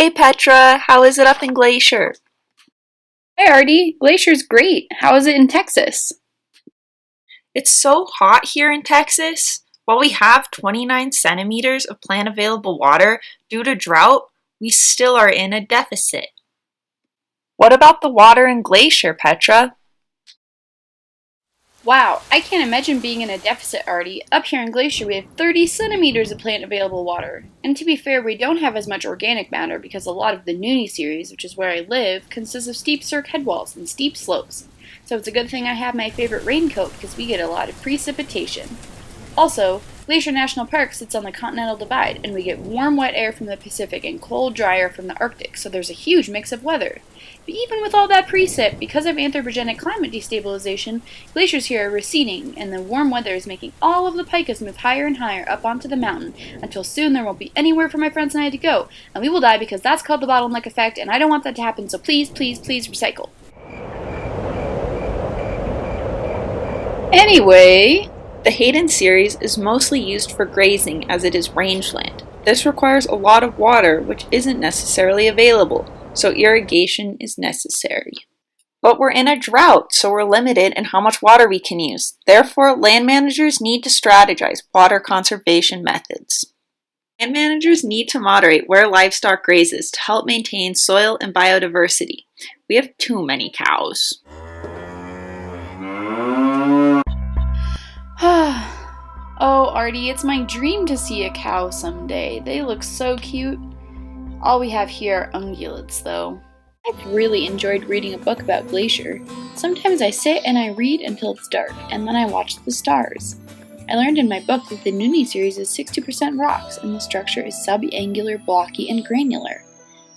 Hey Petra, how is it up in Glacier? Hi Artie, Glacier's great. How is it in Texas? It's so hot here in Texas. While we have 29 centimeters of plant available water due to drought, we still are in a deficit. What about the water in Glacier, Petra? Wow, I can't imagine being in a deficit, Artie. Up here in Glacier, we have 30 centimeters of plant available water. And to be fair, we don't have as much organic matter because a lot of the Noonie series, which is where I live, consists of steep cirque headwalls and steep slopes. So it's a good thing I have my favorite raincoat because we get a lot of precipitation. Also, Glacier National Park sits on the Continental Divide, and we get warm, wet air from the Pacific and cold, dry air from the Arctic, so there's a huge mix of weather. But even with all that precip, because of anthropogenic climate destabilization, glaciers here are receding, and the warm weather is making all of the pikas move higher and higher up onto the mountain, until soon there won't be anywhere for my friends and I to go, and we will die because that's called the bottleneck effect, and I don't want that to happen, so please, please, please recycle. Anyway, The Hayden series is mostly used for grazing as it is rangeland. This requires a lot of water, which isn't necessarily available, so irrigation is necessary. But we're in a drought, so we're limited in how much water we can use. Therefore, land managers need to strategize water conservation methods. Land managers need to moderate where livestock grazes to help maintain soil and biodiversity. We have too many cows. oh, Artie, it's my dream to see a cow someday. They look so cute. All we have here are ungulates, though. I've really enjoyed reading a book about Glacier. Sometimes I sit and I read until it's dark, and then I watch the stars. I learned in my book that the Noonie series is 60% rocks, and the structure is subangular, blocky, and granular.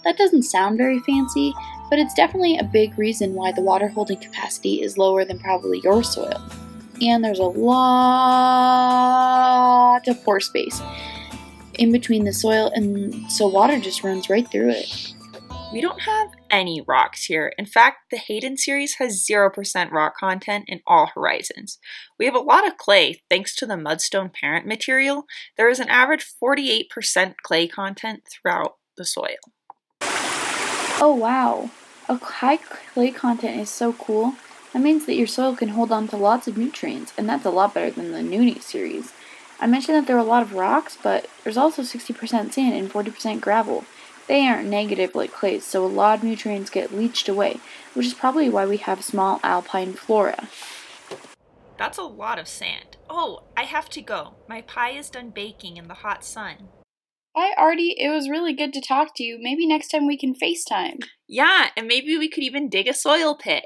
That doesn't sound very fancy, but it's definitely a big reason why the water holding capacity is lower than probably your soil. And there's a lot of pore space in between the soil, and so water just runs right through it. We don't have any rocks here. In fact, the Hayden series has 0% rock content in all horizons. We have a lot of clay thanks to the mudstone parent material. There is an average 48% clay content throughout the soil. Oh wow, a high clay content is so cool. That means that your soil can hold on to lots of nutrients, and that's a lot better than the Noonie series. I mentioned that there are a lot of rocks, but there's also 60% sand and 40% gravel. They aren't negative like clays, so a lot of nutrients get leached away, which is probably why we have small alpine flora. That's a lot of sand. Oh, I have to go. My pie is done baking in the hot sun. Bye, Artie. It was really good to talk to you. Maybe next time we can FaceTime. Yeah, and maybe we could even dig a soil pit.